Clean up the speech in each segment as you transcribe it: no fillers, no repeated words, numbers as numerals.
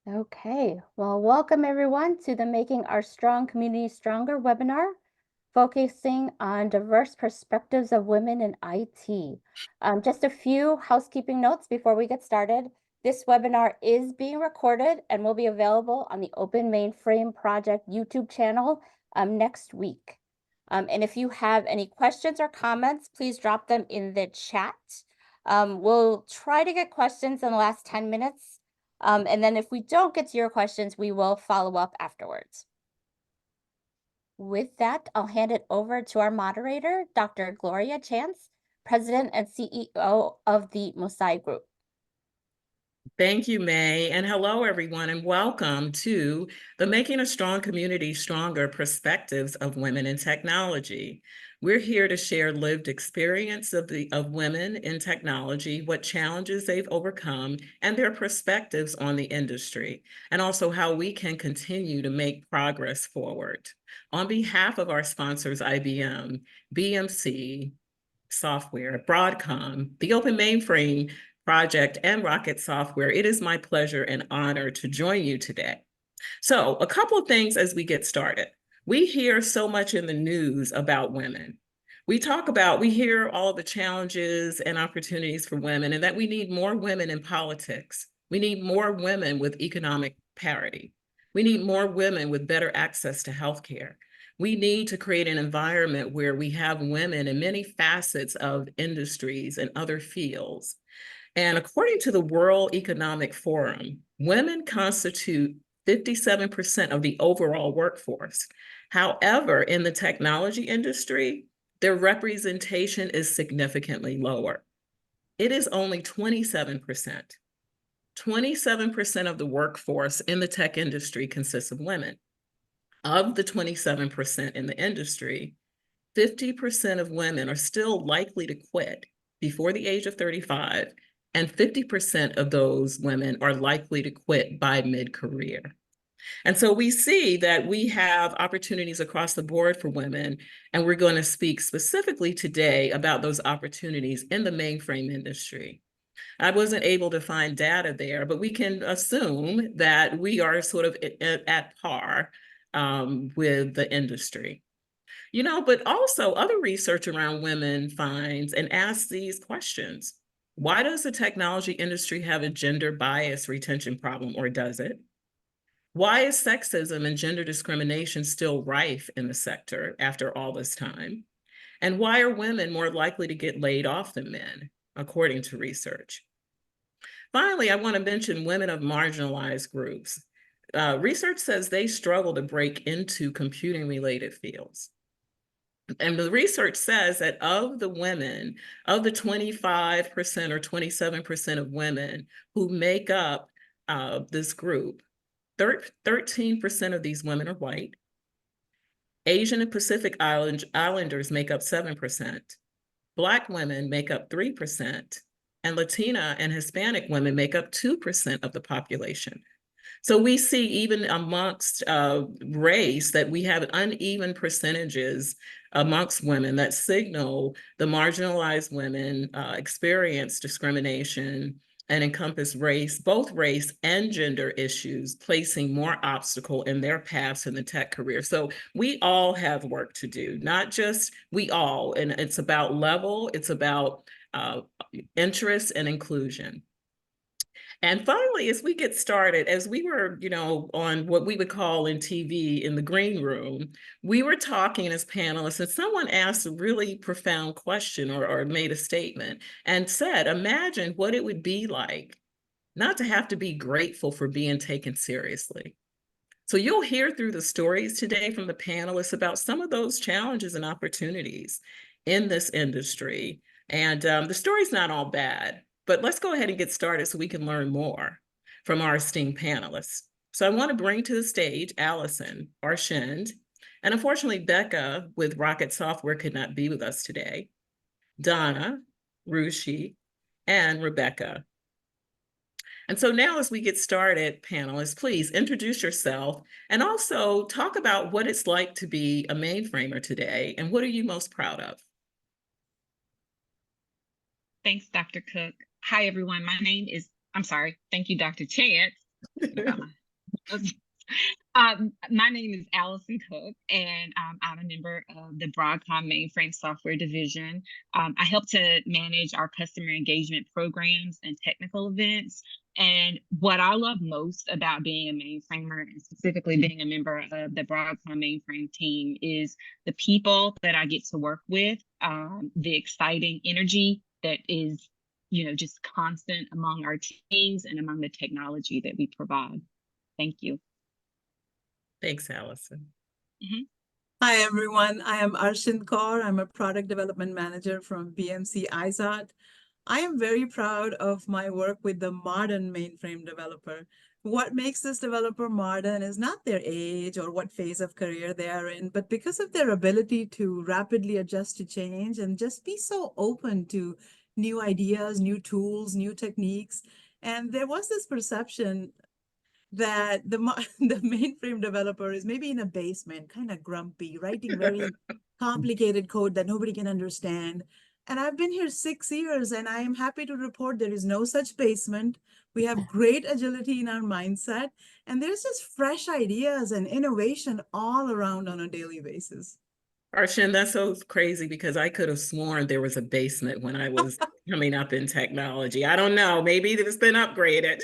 Okay, well, welcome everyone to the Making Our Strong Community Stronger webinar, focusing on diverse perspectives of women in IT. Just a few housekeeping notes before we get started. This webinar is being recorded and will be available on the Open Mainframe Project YouTube channel next week. And if you have any questions or comments, please drop them in the chat. We'll try to get questions in the last 10 minutes. And then if we don't get to your questions, we will follow up afterwards. With that, I'll hand it over to our moderator, Dr. Gloria Chance, President and CEO of the Mousai Group. Thank you, May, and hello, everyone, and welcome to the Making a Strong Community Stronger Perspectives of Women in Technology. We're here to share lived experience of women in technology, what challenges they've overcome, and their perspectives on the industry, and also how we can continue to make progress forward. On behalf of our sponsors, IBM, BMC Software, Broadcom, the Open Mainframe Project, and Rocket Software, it is my pleasure and honor to join you today. So a couple of things as we get started. We hear so much in the news about women. We hear all the challenges and opportunities for women, and that we need more women in politics. We need more women with economic parity. We need more women with better access to healthcare. We need to create an environment where we have women in many facets of industries and other fields. And according to the World Economic Forum, women constitute 57% of the overall workforce. However, in the technology industry, their representation is significantly lower. It is only 27%. 27% of the workforce in the tech industry consists of women. Of the 27% in the industry, 50% of women are still likely to quit before the age of 35, and 50% of those women are likely to quit by mid-career. And so we see that we have opportunities across the board for women, and we're going to speak specifically today about those opportunities in the mainframe industry. I wasn't able to find data there, but we can assume that we are sort of at par with the industry. But also other research around women finds and asks these questions. Why does the technology industry have a gender bias retention problem, or does it? Why is sexism and gender discrimination still rife in the sector after all this time? And why are women more likely to get laid off than men, according to research? Finally, I want to mention women of marginalized groups. Research says they struggle to break into computing-related fields. And the research says that of the 25% or 27% of women who make up this group, 13% of these women are white. Asian and Pacific Islanders make up 7%. Black women make up 3%. And Latina and Hispanic women make up 2% of the population. So we see even amongst race that we have uneven percentages amongst women that signal the marginalized women experience discrimination and encompass both race and gender issues, placing more obstacle in their paths in the tech career. So we all have work to do, not just we all, and it's about level, it's about interest and inclusion. And finally, as we get started, as we were, on what we would call in TV in the green room, we were talking as panelists, and someone asked a really profound question or made a statement and said, imagine what it would be like not to have to be grateful for being taken seriously. So you'll hear through the stories today from the panelists about some of those challenges and opportunities in this industry. And the story's not all bad. But let's go ahead and get started so we can learn more from our esteemed panelists. So I want to bring to the stage Allyson, Arshind, and unfortunately Becca with Rocket Software could not be with us today, Donna, Ruchi, and Rebecca. And so now as we get started, panelists, please introduce yourself and also talk about what it's like to be a mainframer today and what are you most proud of? Thanks, Dr. Cook. Hi, everyone. My name is I'm sorry. Thank you, Dr. Chance. I got my my name is Allyson Cook, and I'm a member of the Broadcom mainframe software division. I help to manage our customer engagement programs and technical events. And what I love most about being a mainframer, and specifically being a member of the Broadcom mainframe team, is the people that I get to work with, the exciting energy that is, just constant among our teams and among the technology that we provide. Thank you. Thanks, Allyson. Hi, everyone. I am Arshind Kaur. I'm a product development manager from BMC IZOT. I am very proud of my work with the modern mainframe developer. What makes this developer modern is not their age or what phase of career they are in, but because of their ability to rapidly adjust to change and just be so open to new ideas, new tools, new techniques. And there was this perception that the mainframe developer is maybe in a basement, kind of grumpy, writing very complicated code that nobody can understand. And I've been here 6 years, and I am happy to report there is no such basement. We have great agility in our mindset, and there's just fresh ideas and innovation all around on a daily basis. Arshind, that's so crazy because I could have sworn there was a basement when I was coming up in technology. I don't know, maybe it's been upgraded.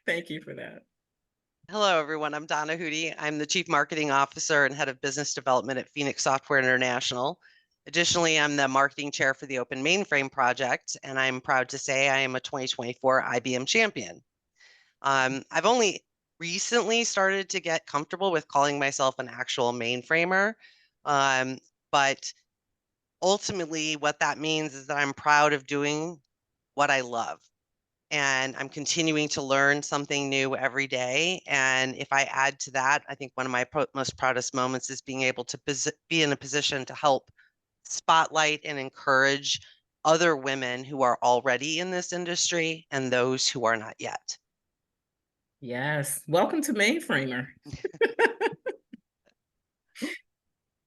Thank you for that. Hello, everyone. I'm Donna Hudi. I'm the Chief Marketing Officer and Head of Business Development at Phoenix Software International. Additionally, I'm the Marketing Chair for the Open Mainframe Project, and I'm proud to say I am a 2024 IBM champion. I've only recently started to get comfortable with calling myself an actual mainframer, but ultimately what that means is that I'm proud of doing what I love. And I'm continuing to learn something new every day. And if I add to that, I think one of my most proudest moments is being able to be in a position to help spotlight and encourage other women who are already in this industry and those who are not yet. Yes. Welcome to Mainframer.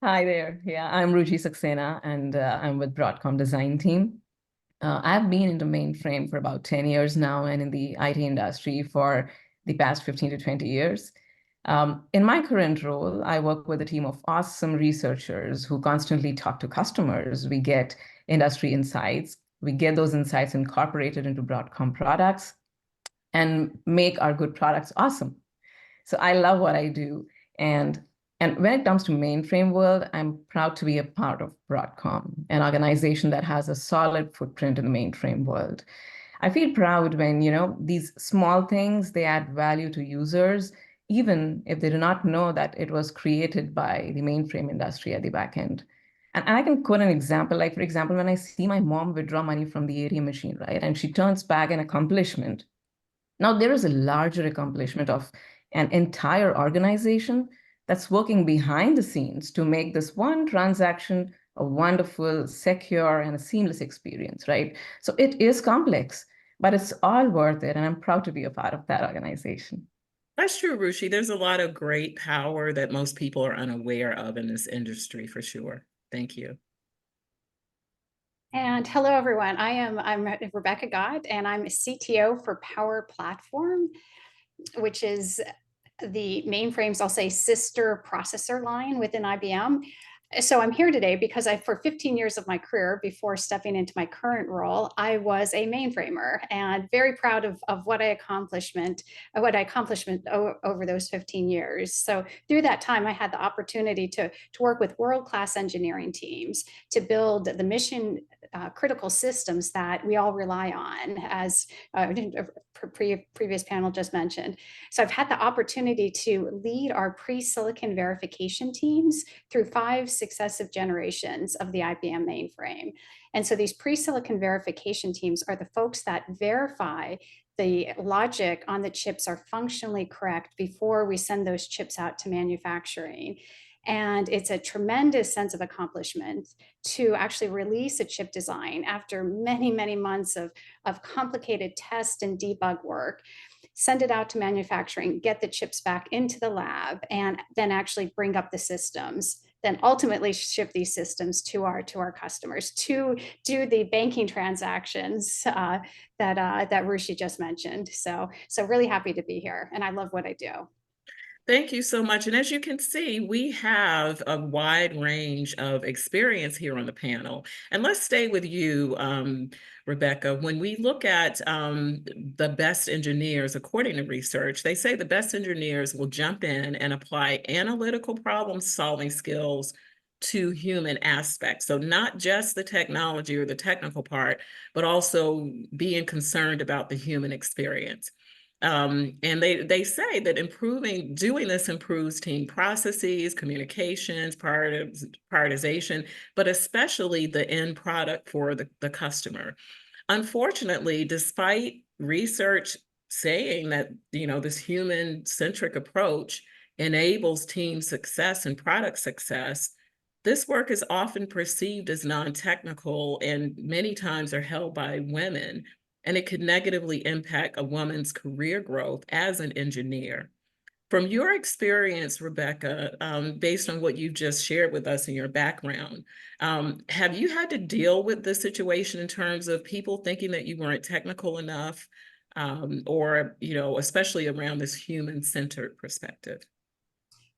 Hi there. Yeah, I'm Ruchi Saxena, and I'm with Broadcom design team. I've been into mainframe for about 10 years now and in the IT industry for the past 15 to 20 years. In my current role, I work with a team of awesome researchers who constantly talk to customers. We get industry insights. We get those insights incorporated into Broadcom products and make our good products awesome. So I love what I do. And when it comes to mainframe world, I'm proud to be a part of Broadcom, an organization that has a solid footprint in the mainframe world. I feel proud when, these small things, they add value to users, even if they do not know that it was created by the mainframe industry at the back end. And I can quote an example, like, for example, when I see my mom withdraw money from the ATM machine, right? And she turns back an accomplishment. Now, there is a larger accomplishment of an entire organization that's working behind the scenes to make this one transaction a wonderful, secure, and a seamless experience, right? So it is complex, but it's all worth it, and I'm proud to be a part of that organization. That's true, Ruchi. There's a lot of great power that most people are unaware of in this industry, for sure. Thank you. And hello, everyone. I'm Rebecca Gott, and I'm a CTO for Power Platform, which is the mainframe's, I'll say, sister processor line within IBM. So I'm here today because for 15 years of my career, before stepping into my current role, I was a mainframer, and very proud of what I accomplished over those 15 years. So through that time, I had the opportunity to work with world-class engineering teams to build the mission critical systems that we all rely on, as previous panel just mentioned. So I've had the opportunity to lead our pre-silicon verification teams through 5 successive generations of the IBM mainframe. And so these pre-silicon verification teams are the folks that verify the logic on the chips are functionally correct before we send those chips out to manufacturing. And it's a tremendous sense of accomplishment to actually release a chip design after many, many months of complicated test and debug work, send it out to manufacturing, get the chips back into the lab, and then actually bring up the systems then ultimately ship these systems to our customers to do the banking transactions that Ruchi just mentioned. So really happy to be here, and I love what I do. Thank you so much. And as you can see, we have a wide range of experience here on the panel. And let's stay with you, Rebecca. When we look at the best engineers, according to research, they say the best engineers will jump in and apply analytical problem-solving skills to human aspects. So not just the technology or the technical part, but also being concerned about the human experience. And they say that doing this improves team processes, communications, prioritization, but especially the end product for the customer. Unfortunately, despite research saying that, this human-centric approach enables team success and product success, this work is often perceived as non-technical and many times are held by women, and it could negatively impact a woman's career growth as an engineer. From your experience, Rebecca, based on what you've just shared with us in your background, have you had to deal with this situation in terms of people thinking that you weren't technical enough, or, especially around this human-centered perspective?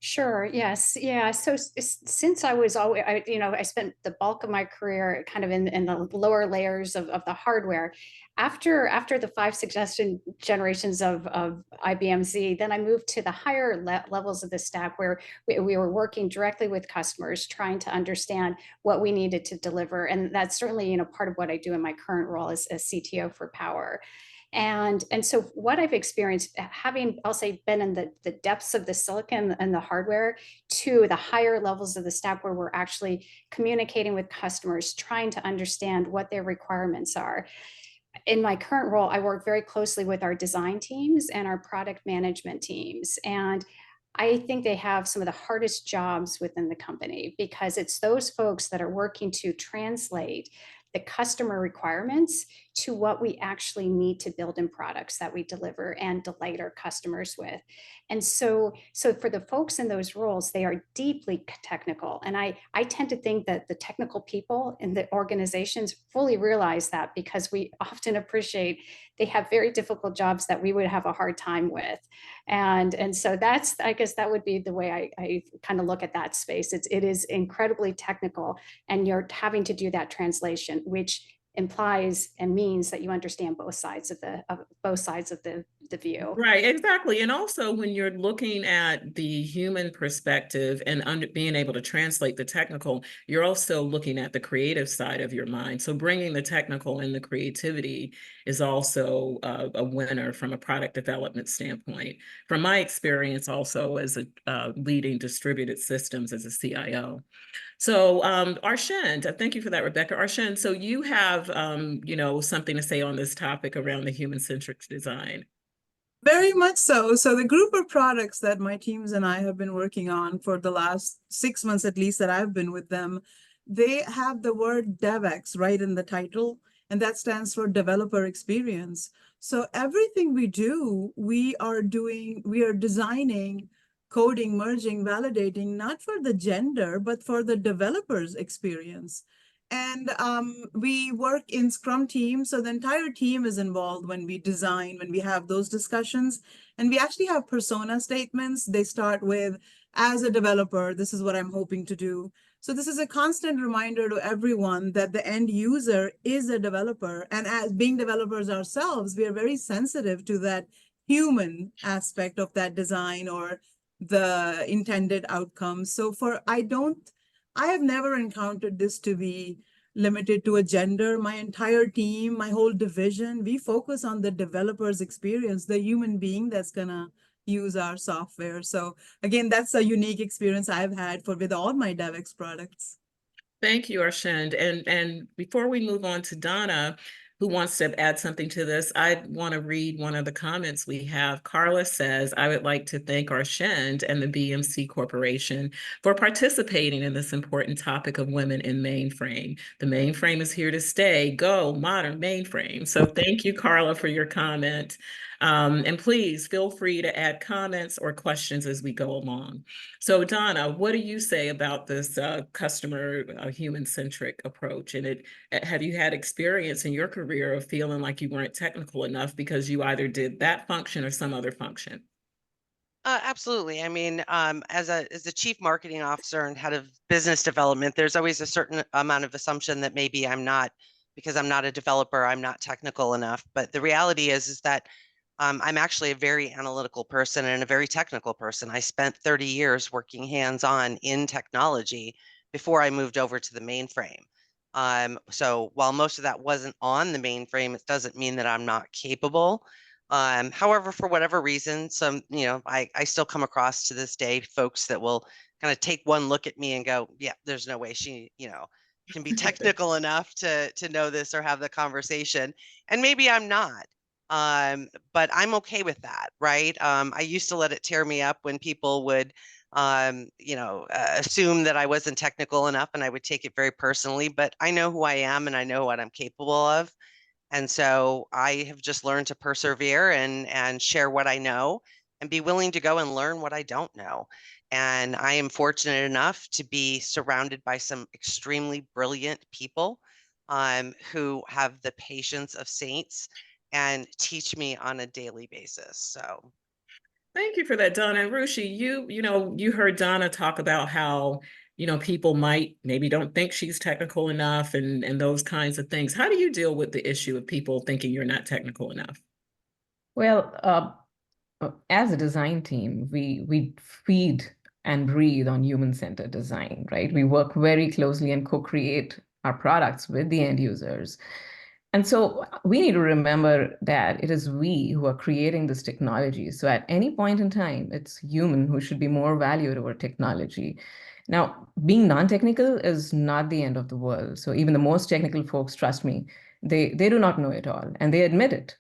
Sure. Yes. Yeah. So since I was always, I spent the bulk of my career kind of in the lower layers of the hardware. After the 5 successive generations of IBM Z, then I moved to the higher levels of the stack where we were working directly with customers, trying to understand what we needed to deliver. And that's certainly, part of what I do in my current role as CTO for Power. And so what I've experienced, having, I'll say, been in the depths of the silicon and the hardware to the higher levels of the stack where we're actually communicating with customers, trying to understand what their requirements are. In my current role, I work very closely with our design teams and our product management teams. And I think they have some of the hardest jobs within the company, because it's those folks that are working to translate the customer requirements to what we actually need to build in products that we deliver and delight our customers with. And so for the folks in those roles, they are deeply technical. And I tend to think that the technical people in the organizations fully realize that, because we often appreciate they have very difficult jobs that we would have a hard time with. And so that's, I guess that would be the way I kind of look at that space. It is incredibly technical, and you're having to do that translation, which implies and means that you understand both sides of the view. Right, exactly. And also when you're looking at the human perspective and being able to translate the technical, you're also looking at the creative side of your mind. So bringing the technical and the creativity is also a winner from a product development standpoint. From my experience also as a leading distributed systems as a CIO. So Arshind, thank you for that, Rebecca. Arshind, so you have, something to say on this topic around the human-centric design. Very much so. So the group of products that my teams and I have been working on for the last 6 months, at least that I've been with them, they have the word DevX right in the title, and that stands for developer experience. So everything we do, we are designing, coding, merging, validating, not for the gender, but for the developer's experience. And we work in Scrum teams, so the entire team is involved when we design, when we have those discussions. And we actually have persona statements. They start with, as a developer, this is what I'm hoping to do. So this is a constant reminder to everyone that the end user is a developer. And as being developers ourselves, we are very sensitive to that human aspect of that design or the intended outcomes. So I have never encountered this to be limited to a gender. My entire team, my whole division, we focus on the developer's experience, the human being that's gonna use our software. So again, that's a unique experience I've had with all my DevX products. Thank you, Arshind. And before we move on to Donna, who wants to add something to this, I want to read one of the comments we have. Carla says, I would like to thank Arshind and the BMC Corporation for participating in this important topic of women in mainframe. The mainframe is here to stay. Go modern mainframe. So thank you, Carla, for your comment. And please feel free to add comments or questions as we go along. So Donna, what do you say about this customer human-centric approach? And have you had experience in your career of feeling like you weren't technical enough because you either did that function or some other function? Absolutely. I mean, as a chief marketing officer and head of business development, there's always a certain amount of assumption that maybe I'm not, because I'm not a developer, I'm not technical enough. But the reality is that I'm actually a very analytical person and a very technical person. I spent 30 years working hands-on in technology before I moved over to the mainframe. So while most of that wasn't on the mainframe, it doesn't mean that I'm not capable. However, for whatever reason, I still come across to this day folks that will kind of take one look at me and go, yeah, there's no way she, can be technical enough to know this or have the conversation. And maybe I'm not. But I'm okay with that, right? I used to let it tear me up when people would assume that I wasn't technical enough, and I would take it very personally, but I know who I am and I know what I'm capable of. And so I have just learned to persevere and share what I know and be willing to go and learn what I don't know. And I am fortunate enough to be surrounded by some extremely brilliant people who have the patience of saints and teach me on a daily basis. So Thank you for that, Donna. And Ruchi, you heard Donna talk about how, people might maybe don't think she's technical enough and those kinds of things. How do you deal with the issue of people thinking you're not technical enough? Well, as a design team, we feed and breathe on human-centered design, right? We work very closely and co-create our products with the end users. And so we need to remember that it is we who are creating this technology. So at any point in time, it's human who should be more valued over technology. Now, being non-technical is not the end of the world. So even the most technical folks, trust me, they do not know it all, and they admit it.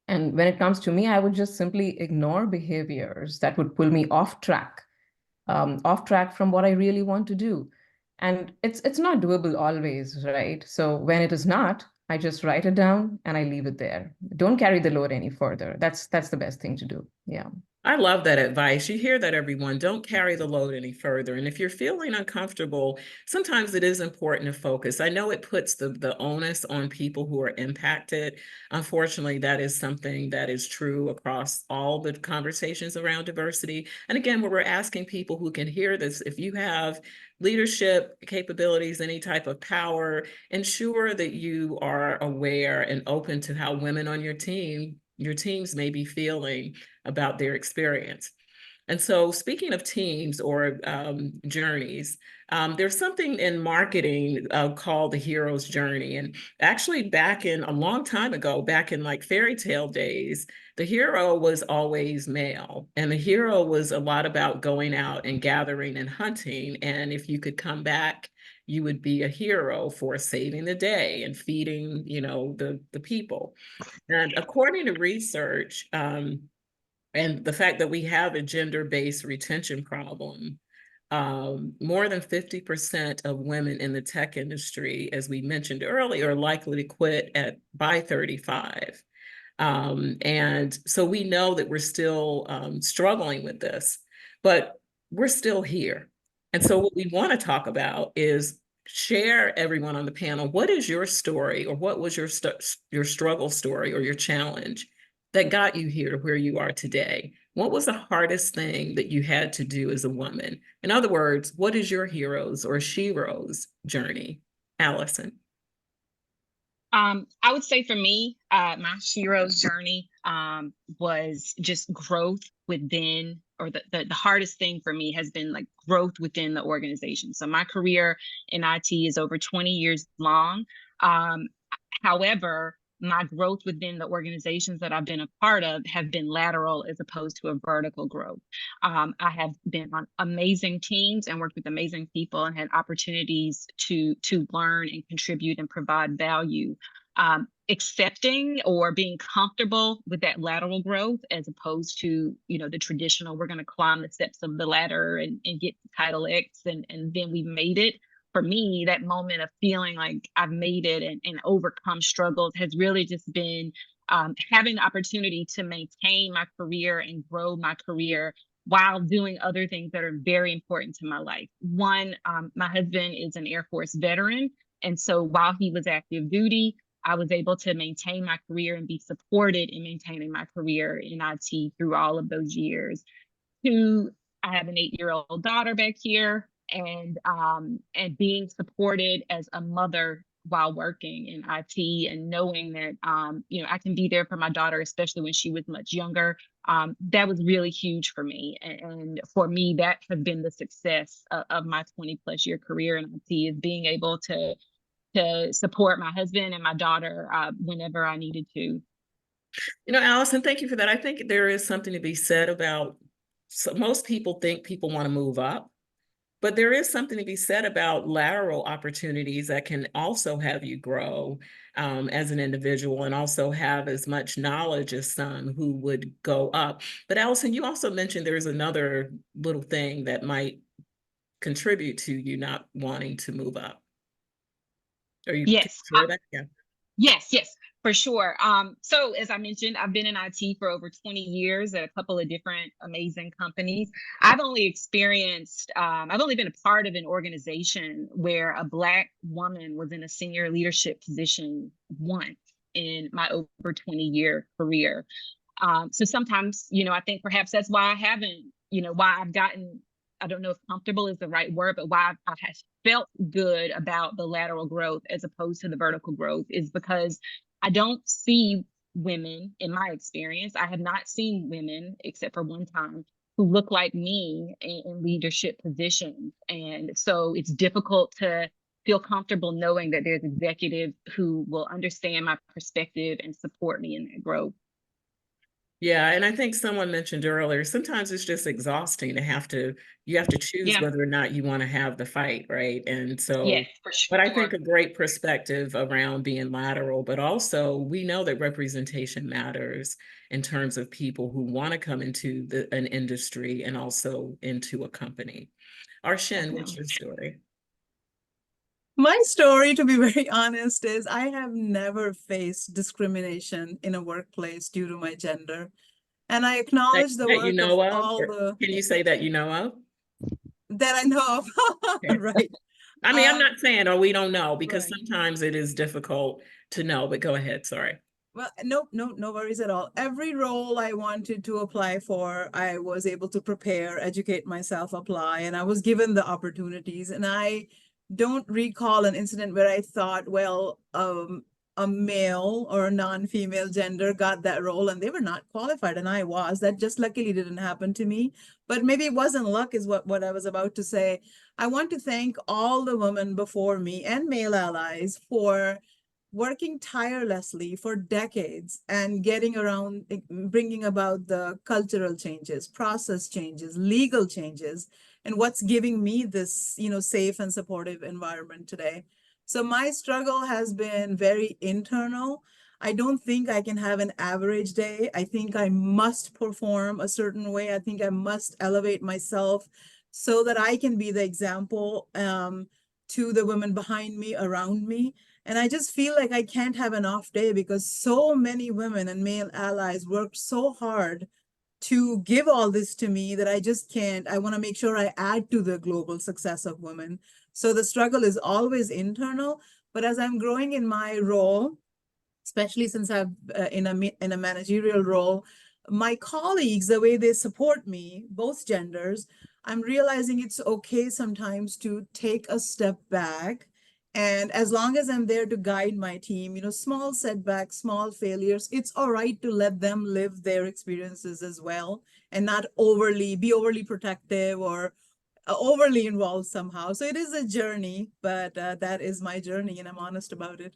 And when it comes to me, I would just simply ignore behaviors that would pull me off track from what I really want to do. And it's not doable always, right? So when it is not, I just write it down and I leave it there. Don't carry the load any further. That's the best thing to do. Yeah. I love that advice. You hear that, everyone. Don't carry the load any further. And if you're feeling uncomfortable, sometimes it is important to focus. I know it puts the onus on people who are impacted. Unfortunately, that is something that is true across all the conversations around diversity. And again, where we're asking people who can hear this, if you have leadership capabilities, any type of power, ensure that you are aware and open to how women on your teams may be feeling about their experience. And so speaking of teams or journeys, there's something in marketing called the hero's journey. And actually back in a long time ago, back in like fairy tale days, the hero was always male. And the hero was a lot about going out and gathering and hunting. And if you could come back, you would be a hero for saving the day and feeding, the people. And according to research, and the fact that we have a gender-based retention problem, more than 50% of women in the tech industry, as we mentioned earlier, are likely to quit by 35. And so we know that we're still struggling with this, but we're still here. And so what we want to talk about is share, everyone on the panel, what is your story, or what was your struggle story or your challenge that got you here to where you are today? What was the hardest thing that you had to do as a woman? In other words, what is your hero's or shero's journey? Allyson. I would say for me, my hero's journey was just growth within, or the hardest thing for me has been like growth within the organization. So my career in IT is over 20 years long. However, my growth within the organizations that I've been a part of have been lateral as opposed to a vertical growth. I have been on amazing teams and worked with amazing people and had opportunities to learn and contribute and provide value. Accepting or being comfortable with that lateral growth as opposed to, the traditional, we're going to climb the steps of the ladder and get to title X and then we made it. For me, that moment of feeling like I've made it and overcome struggles has really just been having the opportunity to maintain my career and grow my career while doing other things that are very important to my life. One, my husband is an Air Force veteran. And so while he was active duty, I was able to maintain my career and be supported in maintaining my career in IT through all of those years. Two, I have an 8-year-old daughter back here, and being supported as a mother while working in IT, and knowing that I can be there for my daughter, especially when she was much younger. That was really huge for me, and for me, that has been the success of my 20+ year career in IT, is being able to support my husband and my daughter whenever I needed to. Allyson, thank you for that. I think there is something to be said about, so most people think people want to move up, but there is something to be said about lateral opportunities that can also have you grow as an individual, and also have as much knowledge as some who would go up. But Allyson, you also mentioned there's another little thing that might contribute to you not wanting to move up. Are you Yes. sure of that? Yeah. Yes, for sure. So as I mentioned, I've been in IT for over 20 years at a couple of different amazing companies. I've only been a part of an organization where a Black woman was in a senior leadership position once in my over 20-year career. So sometimes, I think perhaps that's why I haven't, why I've gotten, I don't know if comfortable is the right word, but why I have felt good about the lateral growth as opposed to the vertical growth, is because I don't see women, in my experience, I have not seen women, except for one time, who look like me in leadership positions. And so it's difficult to feel comfortable knowing that there's executives who will understand my perspective and support me in that growth. Yeah, and I think someone mentioned earlier, sometimes it's just exhausting to you have to choose whether or not you want to have the fight, right? And so, yes, for sure. but I think a great perspective around being lateral, but also we know that representation matters in terms of people who want to come into an industry and also into a company. Arshind, what's your story? My story, to be very honest, is I have never faced discrimination in a workplace due to my gender. And I acknowledge the that you work know of of, all or the can you say that you know of? that I know of. Okay. Right. I mean, I'm not saying, oh, we don't know, because right. sometimes it is difficult to know, but go ahead, sorry. Well, no worries at all. Every role I wanted to apply for, I was able to prepare, educate myself, apply, and I was given the opportunities. And I don't recall an incident where I thought, well, a male or a non-female gender got that role and they were not qualified, and I was. That just luckily didn't happen to me. But maybe it wasn't luck, is what I was about to say. I want to thank all the women before me and male allies for working tirelessly for decades and getting around, bringing about the cultural changes, process changes, legal changes, and what's giving me this, safe and supportive environment today. So my struggle has been very internal. I don't think I can have an average day. I think I must perform a certain way. I think I must elevate myself so that I can be the example to the women behind me, around me. And I just feel like I can't have an off day because so many women and male allies worked so hard to give all this to me that I just can't. I want to make sure I add to the global success of women. So the struggle is always internal, but as I'm growing in my role, especially since I'm in a managerial role, my colleagues, the way they support me, both genders, I'm realizing it's okay sometimes to take a step back. And as long as I'm there to guide my team, small setbacks, small failures, it's all right to let them live their experiences as well and not be overly protective or overly involved somehow. So it is a journey, but that is my journey and I'm honest about it.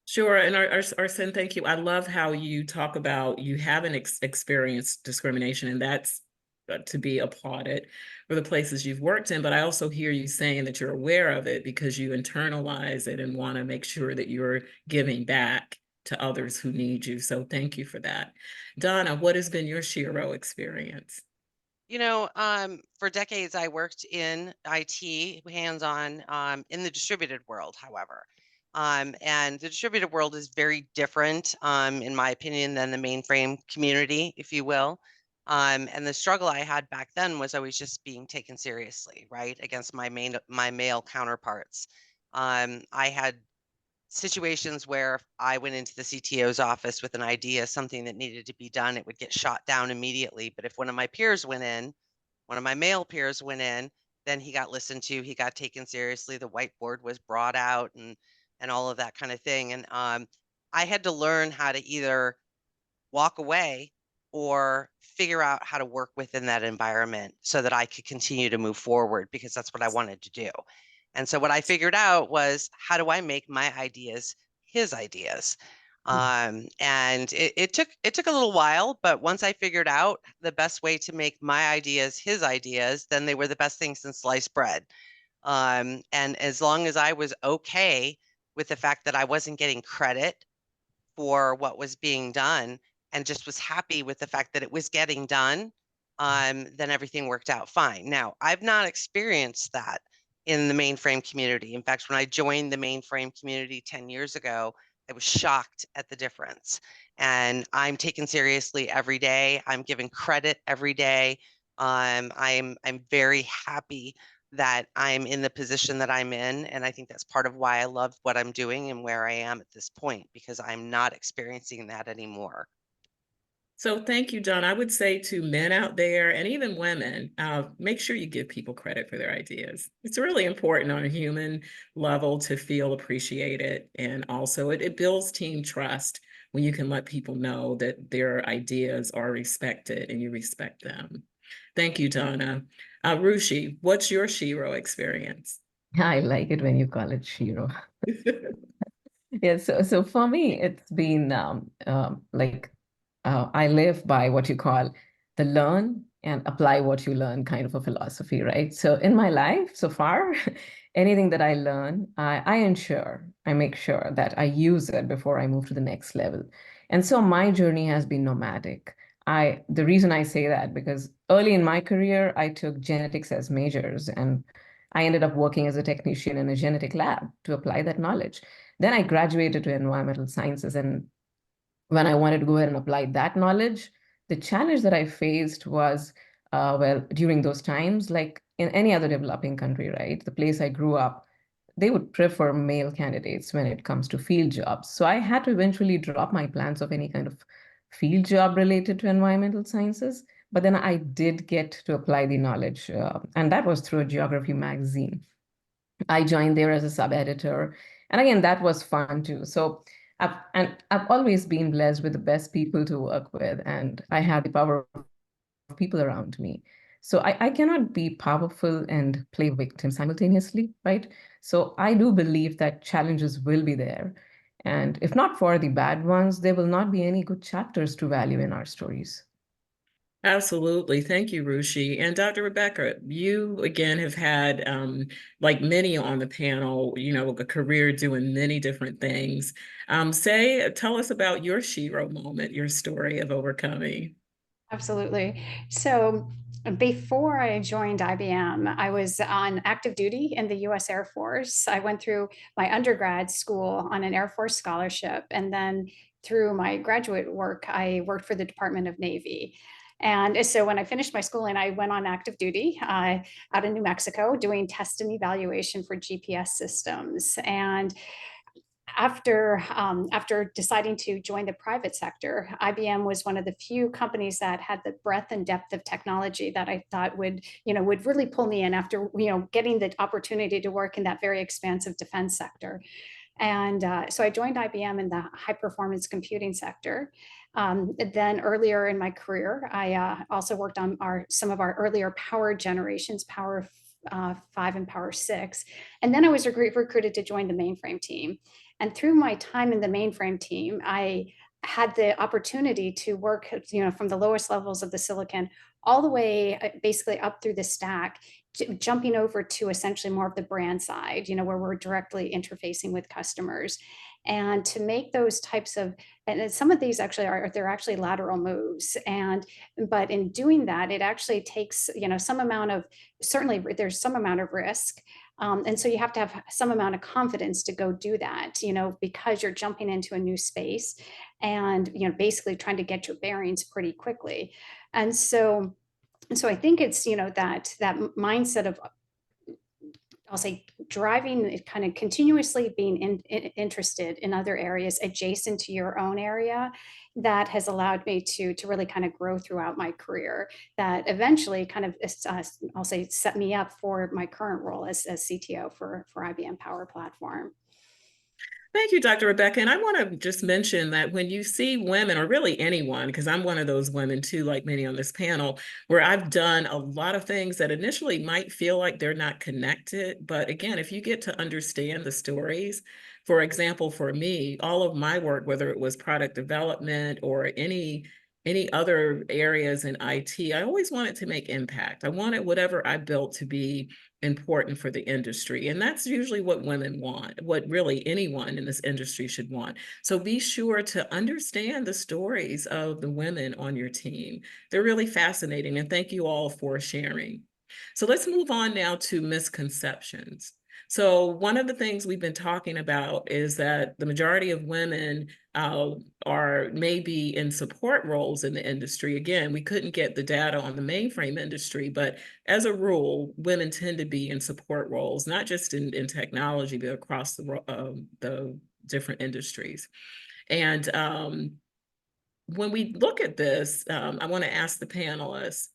Sure, and Arshind, thank you. I love how you talk about you haven't experienced discrimination, and that's to be applauded for the places you've worked in. But I also hear you saying that you're aware of it because you internalize it and want to make sure that you're giving back to others who need you. So thank you for that. Donna, what has been your Shiro experience? For decades, I worked in IT, hands-on, in the distributed world, however. And the distributed world is very different, in my opinion, than the mainframe community, if you will. And the struggle I had back then was always just being taken seriously, right, against my male counterparts. I had situations where if I went into the CTO's office with an idea, something that needed to be done, it would get shot down immediately. But if one of my peers went in, one of my male peers went in, then he got listened to, he got taken seriously, the whiteboard was brought out and all of that kind of thing. And I had to learn how to either walk away or figure out how to work within that environment so that I could continue to move forward, because that's what I wanted to do. And so what I figured out was, how do I make my ideas his ideas? And it took a little while, but once I figured out the best way to make my ideas his ideas, then they were the best thing since sliced bread. And as long as I was okay with the fact that I wasn't getting credit for what was being done and just was happy with the fact that it was getting done, then everything worked out fine. Now, I've not experienced that in the mainframe community. In fact, when I joined the mainframe community 10 years ago, I was shocked at the difference. And I'm taken seriously every day. I'm given credit every day. I'm very happy that I'm in the position that I'm in. And I think that's part of why I love what I'm doing and where I am at this point, because I'm not experiencing that anymore. So thank you, John. I would say to men out there and even women, make sure you give people credit for their ideas. It's really important on a human level to feel appreciated. And also it builds team trust when you can let people know that their ideas are respected and you respect them. Thank you, Donna. Ruchi, what's your Shiro experience? I like it when you call it Shiro. Yeah, so for me, it's been I live by what you call the learn and apply what you learn kind of a philosophy, right? So in my life so far, anything that I learn, I make sure that I use it before I move to the next level. And so my journey has been nomadic. The reason I say that, because early in my career, I took genetics as majors, and I ended up working as a technician in a genetic lab to apply that knowledge. Then I graduated to environmental sciences, and when I wanted to go ahead and apply that knowledge, the challenge that I faced was, during those times, like in any other developing country, right? The place I grew up, they would prefer male candidates when it comes to field jobs. So I had to eventually drop my plans of any kind of field job related to environmental sciences. But then I did get to apply the knowledge, and that was through a geography magazine. I joined there as a sub-editor. And again, that was fun too. So I've always been blessed with the best people to work with, and I had the power of people around me. So I cannot be powerful and play victim simultaneously, right? So I do believe that challenges will be there. And if not for the bad ones, there will not be any good chapters to value in our stories. Absolutely. Thank you, Ruchi. And Dr. Rebecca, you again have had, like many on the panel, a career doing many different things. Tell us about your Shiro moment, your story of overcoming. Absolutely. So before I joined IBM, I was on active duty in the US Air Force. I went through my undergrad school on an Air Force scholarship. And then through my graduate work, I worked for the Department of Navy. And so when I finished my schooling, I went on active duty out in New Mexico doing test and evaluation for GPS systems. And after deciding to join the private sector, IBM was one of the few companies that had the breadth and depth of technology that I thought would really pull me in after, getting the opportunity to work in that very expansive defense sector. And so I joined IBM in the high performance computing sector. Then earlier in my career, I also worked on some of our earlier power generations, Power 5 and Power 6. And then I was recruited to join the mainframe team. And through my time in the mainframe team, I had the opportunity to work, from the lowest levels of the silicon all the way basically up through the stack jumping over to essentially more of the brand side, where we're directly interfacing with customers. And to make those types of, and some of these actually they're actually lateral moves. But in doing that, it actually takes, some amount of, certainly there's some amount of risk. And so you have to have some amount of confidence to go do that, because you're jumping into a new space and, basically trying to get your bearings pretty quickly. And so I think it's, that mindset of, I'll say, driving, kind of continuously being interested in other areas adjacent to your own area, that has allowed me to really kind of grow throughout my career, that eventually kind of, I'll say, set me up for my current role as CTO for IBM Power Platform. Thank you, Dr. Rebecca. And I want to just mention that when you see women, or really anyone, because I'm one of those women too, like many on this panel, where I've done a lot of things that initially might feel like they're not connected. But again, if you get to understand the stories, for example, for me, all of my work, whether it was product development or any other areas in IT, I always wanted to make impact. I wanted whatever I built to be important for the industry. And that's usually what women want, what really anyone in this industry should want. So be sure to understand the stories of the women on your team. They're really fascinating. And thank you all for sharing. So let's move on now to misconceptions. So one of the things we've been talking about is that the majority of women are maybe in support roles in the industry. Again, we couldn't get the data on the mainframe industry, but as a rule, women tend to be in support roles, not just in technology, but across the different industries. And when we look at this, I want to ask the panelists,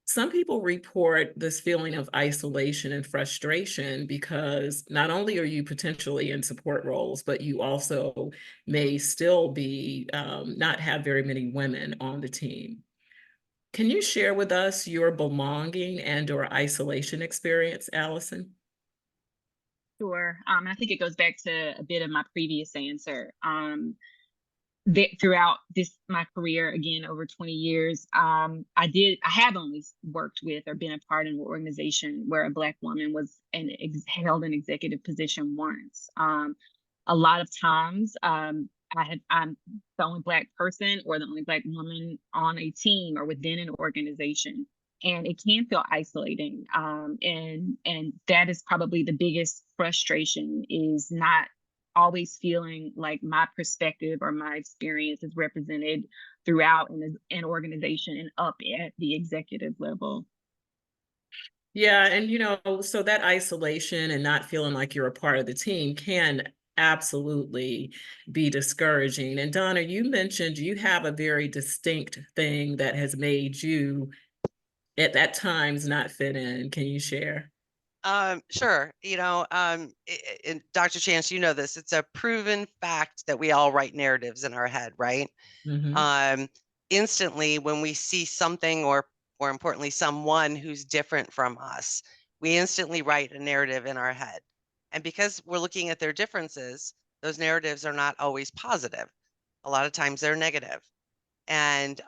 some people report this feeling of isolation and frustration because not only are you potentially in support roles, but you also may still be not have very many women on the team. Can you share with us your belonging and or isolation experience, Allyson? Sure. I think it goes back to a bit of my previous answer. Throughout my career, again, over 20 years, I have only worked with or been a part of an organization where a Black woman was held an executive position once. A lot of times, I'm the only Black person or the only Black woman on a team or within an organization, and it can feel isolating. And that is probably the biggest frustration, is not always feeling like my perspective or my experience is represented throughout an organization and up at the executive level. Yeah, and so that isolation and not feeling like you're a part of the team can absolutely be discouraging. And Donna, you mentioned you have a very distinct thing that has made you at times not fit in. Can you share? Sure. And Dr. Chance, you know this, it's a proven fact that we all write narratives in our head, right? Mm-hmm. Instantly, when we see something, or more importantly, someone who's different from us, we instantly write a narrative in our head. And because we're looking at their differences, those narratives are not always positive. A lot of times they're negative. And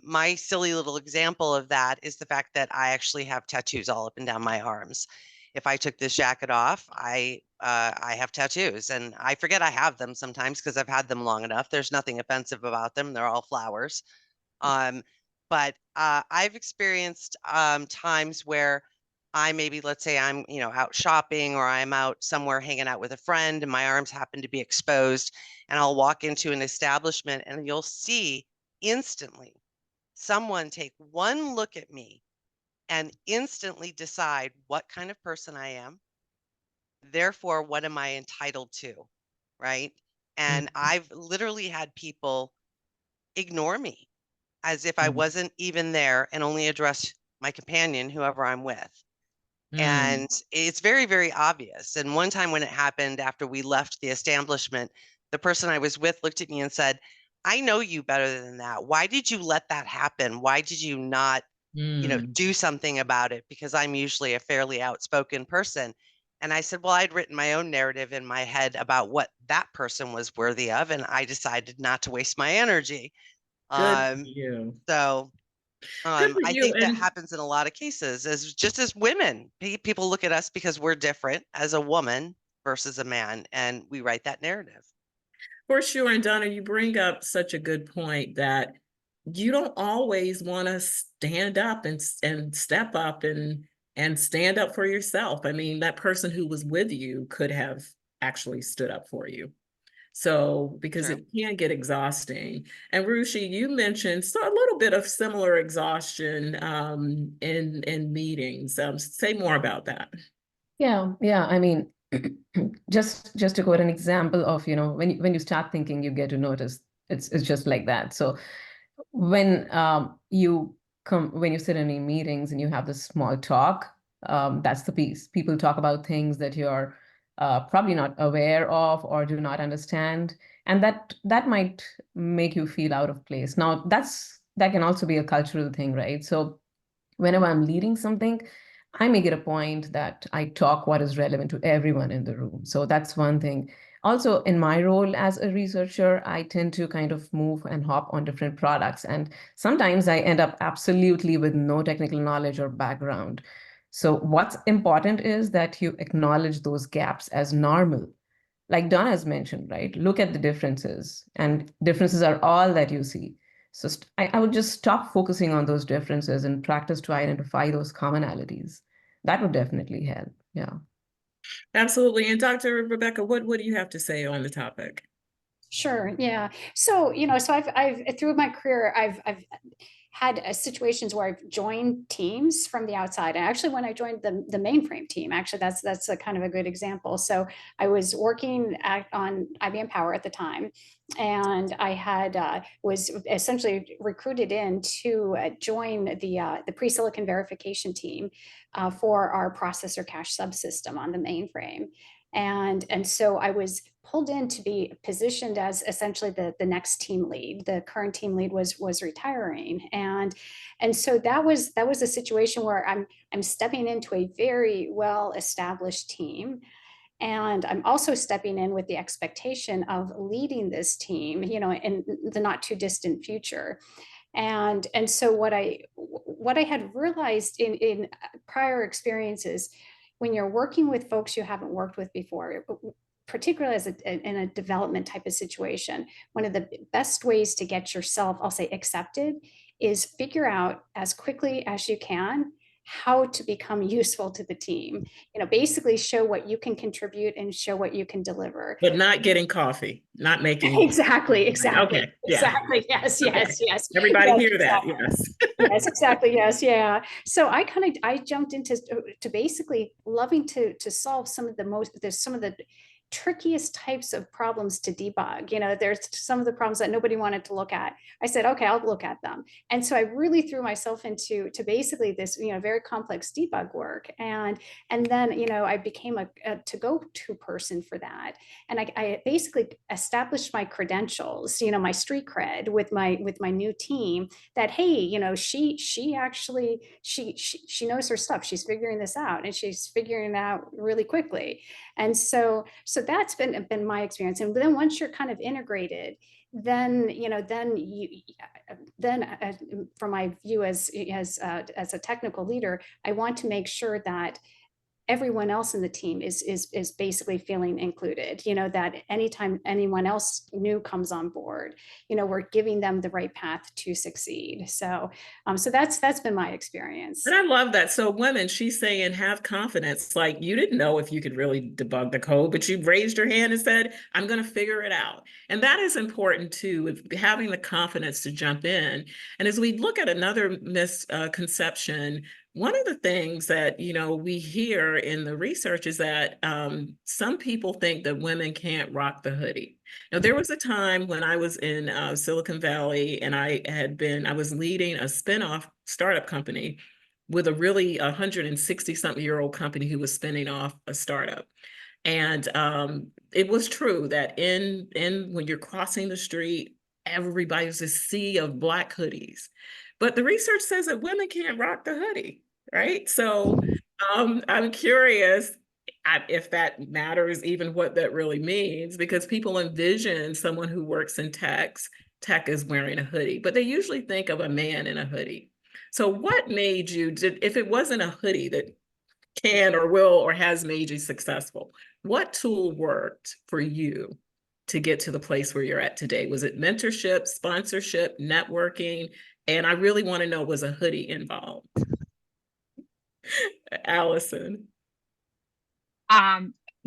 my silly little example of that is the fact that I actually have tattoos all up and down my arms. If I took this jacket off, I have tattoos, and I forget I have them sometimes because I've had them long enough. There's nothing offensive about them. They're all flowers. But I've experienced times where I maybe, let's say I'm, out shopping, or I'm out somewhere hanging out with a friend, and my arms happen to be exposed, and I'll walk into an establishment and you'll see instantly someone take one look at me and instantly decide what kind of person I am. Therefore, what am I entitled to? Right. And I've literally had people ignore me as if I wasn't even there, and only address my companion, whoever I'm with. And it's very, very obvious. And one time when it happened, after we left the establishment, the person I was with looked at me and said, "I know you better than that. Why did you let that happen? Why did you not, do something about it?" Because I'm usually a fairly outspoken person. And I said, well, I'd written my own narrative in my head about what that person was worthy of, and I decided not to waste my energy. Good for you. So Good for I you. think that And happens in a lot of cases as just as women. People look at us because we're different as a woman versus a man, and we write that narrative. for sure. And Donna, you bring up such a good point that you don't always want to stand up and step up and stand up for yourself. I mean, that person who was with you could have actually stood up for you. So, because True. it can get exhausting. And Ruchi, you mentioned a little bit of similar exhaustion in meetings. Say more about that. Yeah, I mean, just to quote an example of, when you start thinking, you get to notice it's just like that. So when when you sit in any meetings and you have this small talk, that's the piece. People talk about things that you're probably not aware of or do not understand, and that might make you feel out of place. Now, that can also be a cultural thing, right? So whenever I'm leading something, I make it a point that I talk what is relevant to everyone in the room. So that's one thing. Also, in my role as a researcher, I tend to kind of move and hop on different products. And sometimes I end up absolutely with no technical knowledge or background. So what's important is that you acknowledge those gaps as normal. Like Donna has mentioned, right? Look at the differences, and differences are all that you see. So I would just stop focusing on those differences and practice to identify those commonalities. That would definitely help. Yeah. Absolutely. And Dr. Rebecca, what do you have to say on the topic? Sure. Yeah. So, so I've through my career, I've had situations where I've joined teams from the outside. And actually, when I joined the mainframe team, actually, that's a kind of a good example. So I was working on IBM Power at the time, and I had was essentially recruited in to join the pre-silicon verification team for our processor cache subsystem on the mainframe. And so I was pulled in to be positioned as essentially the next team lead. The current team lead was retiring, and so that was a situation where I'm stepping into a very well established team. And I'm also stepping in with the expectation of leading this team, in the not too distant future. And so what I had realized in prior experiences, when you're working with folks you haven't worked with before, particularly in a development type of situation, one of the best ways to get yourself, I'll say, accepted is figure out as quickly as you can how to become useful to the team. Basically show what you can contribute and show what you can deliver. But not getting coffee, not making. Exactly. Okay. Yeah. Exactly. Yes. Okay. Yes. Everybody Yes, hear exactly. that? Yes. Yes, exactly. Yes. Yeah. So I jumped into to basically loving to solve some of the trickiest types of problems to debug. There's some of the problems that nobody wanted to look at. I said, okay, I'll look at them. And so I really threw myself into basically this, very complex debug work. And then, I became a to-go-to person for that. And I basically established my credentials, my street cred with my new team, that, hey, she actually she knows her stuff. She's figuring this out, and she's figuring it out really quickly. And so that's been my experience. And then once you're kind of integrated, then from my view as a technical leader, I want to make sure that everyone else in the team is basically feeling included, that anytime anyone else new comes on board, we're giving them the right path to succeed. So that's been my experience. And I love that. So women, she's saying, have confidence. Like, you didn't know if you could really debug the code, but you raised your hand and said, I'm going to figure it out. And that is important too, having the confidence to jump in. And as we look at another misconception, one of the things that, we hear in the research is that some people think that women can't rock the hoodie. Now, there was a time when I was in Silicon Valley, and I was leading a spinoff startup company with a really 160-something-year-old company who was spinning off a startup. And it was true that when you're crossing the street, everybody was a sea of Black hoodies. But the research says that women can't rock the hoodie, right? So I'm curious if that matters, even what that really means, because people envision someone who works in tech is wearing a hoodie, but they usually think of a man in a hoodie. So what made you, if it wasn't a hoodie that can or will or has made you successful, what tool worked for you to get to the place where you're at today? Was it mentorship, sponsorship, networking? And I really want to know, was a hoodie involved? Allyson.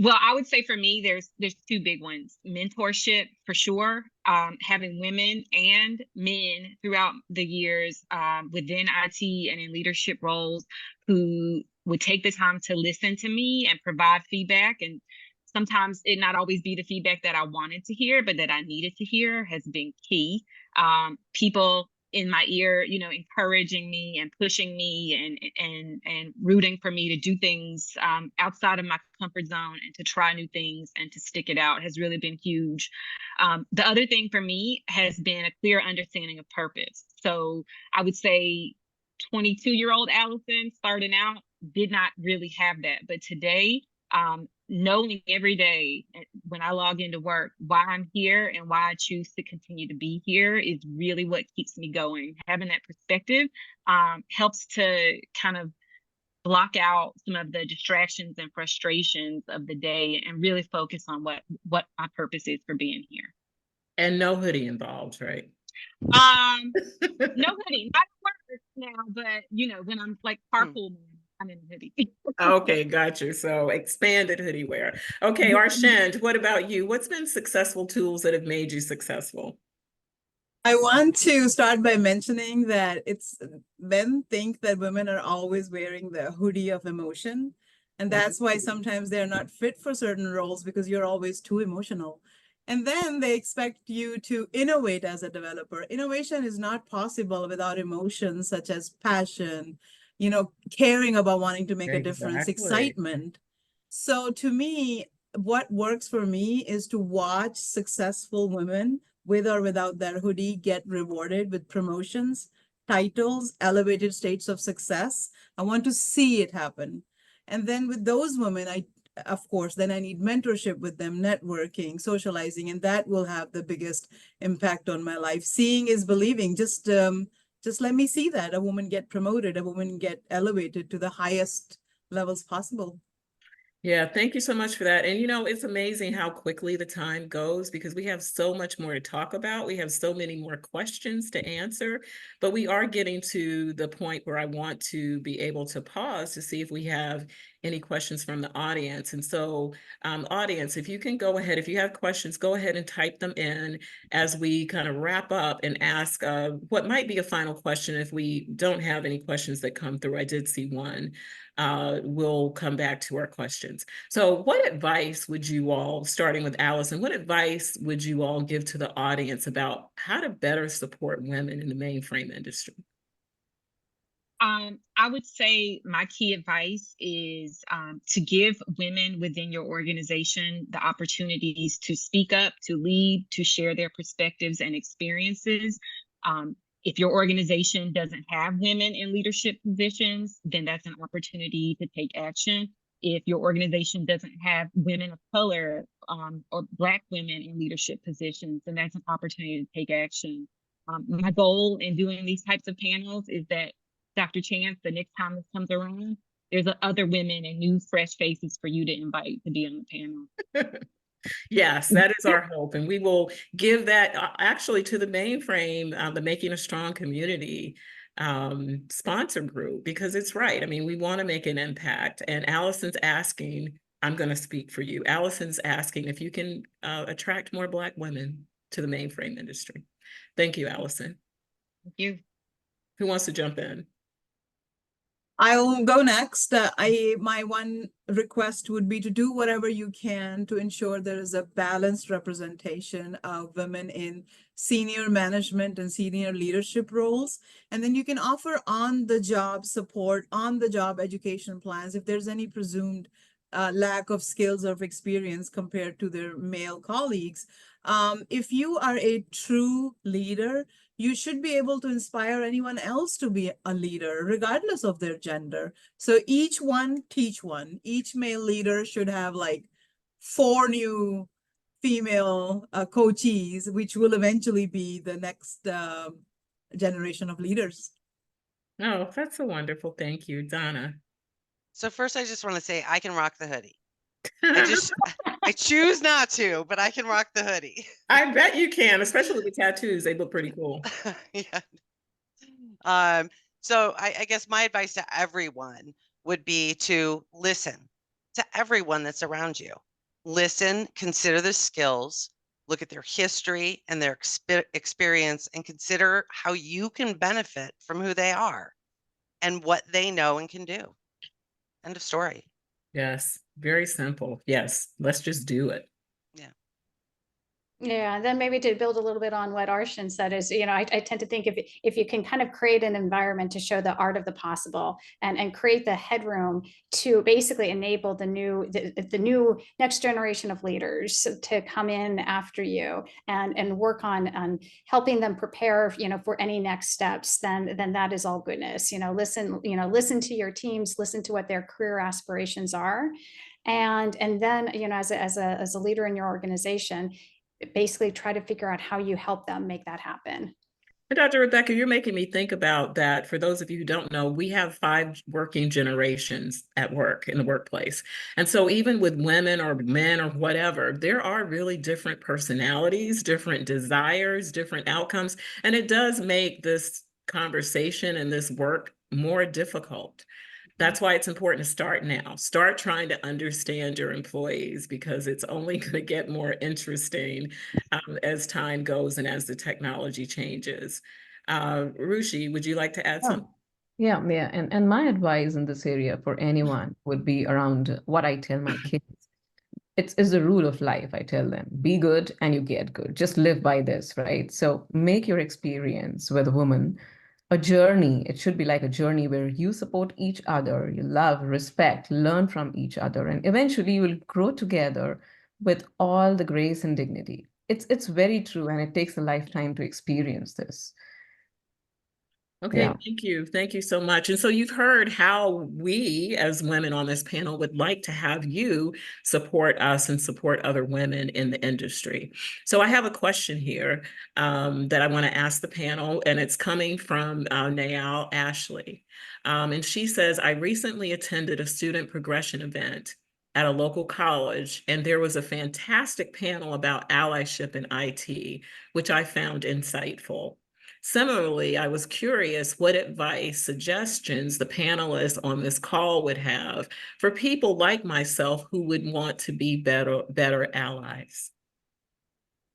Well, I would say for me, there's two big ones. Mentorship for sure. Having women and men throughout the years within IT and in leadership roles who would take the time to listen to me and provide feedback. And sometimes it not always be the feedback that I wanted to hear, but that I needed to hear has been key. People in my ear, encouraging me and pushing me and rooting for me to do things outside of my comfort zone and to try new things and to stick it out has really been huge. The other thing for me has been a clear understanding of purpose. So I would say 22-year-old Allyson starting out did not really have that, but today, knowing every day when I log into work why I'm here and why I choose to continue to be here is really what keeps me going. Having that perspective helps to kind of block out some of the distractions and frustrations of the day and really focus on what my purpose is for being here. And no hoodie involved, right? No hoodie, not at work now, but when I'm like carpool, I'm in a hoodie. Okay, got you. So expanded hoodie wear. Okay, Arshind, what about you? What's been successful tools that have made you successful? I want to start by mentioning that men think that women are always wearing the hoodie of emotion. And that's why sometimes they're not fit for certain roles because you're always too emotional. And then they expect you to innovate as a developer. Innovation is not possible without emotions such as passion, caring about wanting to make a difference, excitement. So to me, what works for me is to watch successful women with or without their hoodie get rewarded with promotions, titles, elevated states of success. I want to see it happen. And then with those women, of course, then I need mentorship with them, networking, socializing, and that will have the biggest impact on my life. Seeing is believing. Just let me see that a woman get promoted, a woman get elevated to the highest levels possible. Yeah, thank you so much for that. And it's amazing how quickly the time goes because we have so much more to talk about. We have so many more questions to answer, but we are getting to the point where I want to be able to pause to see if we have any questions from the audience. And so, audience, if you can go ahead, if you have questions, go ahead and type them in as we kind of wrap up and ask what might be a final question if we don't have any questions that come through. I did see one. We'll come back to our questions. So what advice would you all, starting with Allyson, what advice would you all give to the audience about how to better support women in the mainframe industry? I would say my key advice is to give women within your organization the opportunities to speak up, to lead, to share their perspectives and experiences. If your organization doesn't have women in leadership positions, then that's an opportunity to take action. If your organization doesn't have women of color or Black women in leadership positions, then that's an opportunity to take action. My goal in doing these types of panels is that Dr. Chance, the next time this comes around, there's other women and new fresh faces for you to invite to be on the panel. Yes, that is our hope. And we will give that actually to the mainframe, the Making a Strong Community sponsor group, because it's right. I mean, we want to make an impact. And Allyson's asking, I'm going to speak for you. Allyson's asking if you can attract more Black women to the mainframe industry. Thank you, Allyson. Thank you. Who wants to jump in? I'll go next. My one request would be to do whatever you can to ensure there is a balanced representation of women in senior management and senior leadership roles. And then you can offer on-the-job support, on-the-job education plans if there's any presumed lack of skills or experience compared to their male colleagues. If you are a true leader, you should be able to inspire anyone else to be a leader, regardless of their gender. So each one teach one. Each male leader should have like 4 new female coachees, which will eventually be the next generation of leaders. Oh, that's so wonderful. Thank you, Donna. So first, I just want to say I can rock the hoodie. I choose not to, but I can rock the hoodie. I bet you can, especially with the tattoos. They look pretty cool. Yeah. So I guess my advice to everyone would be to listen to everyone that's around you. Listen, consider their skills, look at their history and their experience, and consider how you can benefit from who they are and what they know and can do. End of story. Yes, very simple. Yes, let's just do it. Yeah. Yeah, and then maybe to build a little bit on what Arshind said is, I tend to think if you can kind of create an environment to show the art of the possible and create the headroom to basically enable the new next generation of leaders to come in after you and work on helping them prepare, for any next steps, then that is all goodness. Listen to your teams, listen to what their career aspirations are. And then, as a leader in your organization, basically try to figure out how you help them make that happen. And Dr. Rebecca, you're making me think about that. For those of you who don't know, we have 5 working generations at work in the workplace. And so even with women or men or whatever, there are really different personalities, different desires, different outcomes. And it does make this conversation and this work more difficult. That's why it's important to start now. Start trying to understand your employees, because it's only going to get more interesting as time goes and as the technology changes. Ruchi, would you like to add something? Yeah. And my advice in this area for anyone would be around what I tell my kids. It's the rule of life. I tell them, be good and you get good. Just live by this, right? So make your experience with a woman a journey. It should be like a journey where you support each other, you love, respect, learn from each other, and eventually you will grow together with all the grace and dignity. It's very true, and it takes a lifetime to experience this. Okay, Yeah. thank you. Thank you so much. And so you've heard how we as women on this panel would like to have you support us and support other women in the industry. So I have a question here that I want to ask the panel, and it's coming from Nayal Ashley. And she says, I recently attended a student progression event at a local college, and there was a fantastic panel about allyship in IT, which I found insightful. Similarly, I was curious what advice, suggestions the panelists on this call would have for people like myself who would want to be better allies.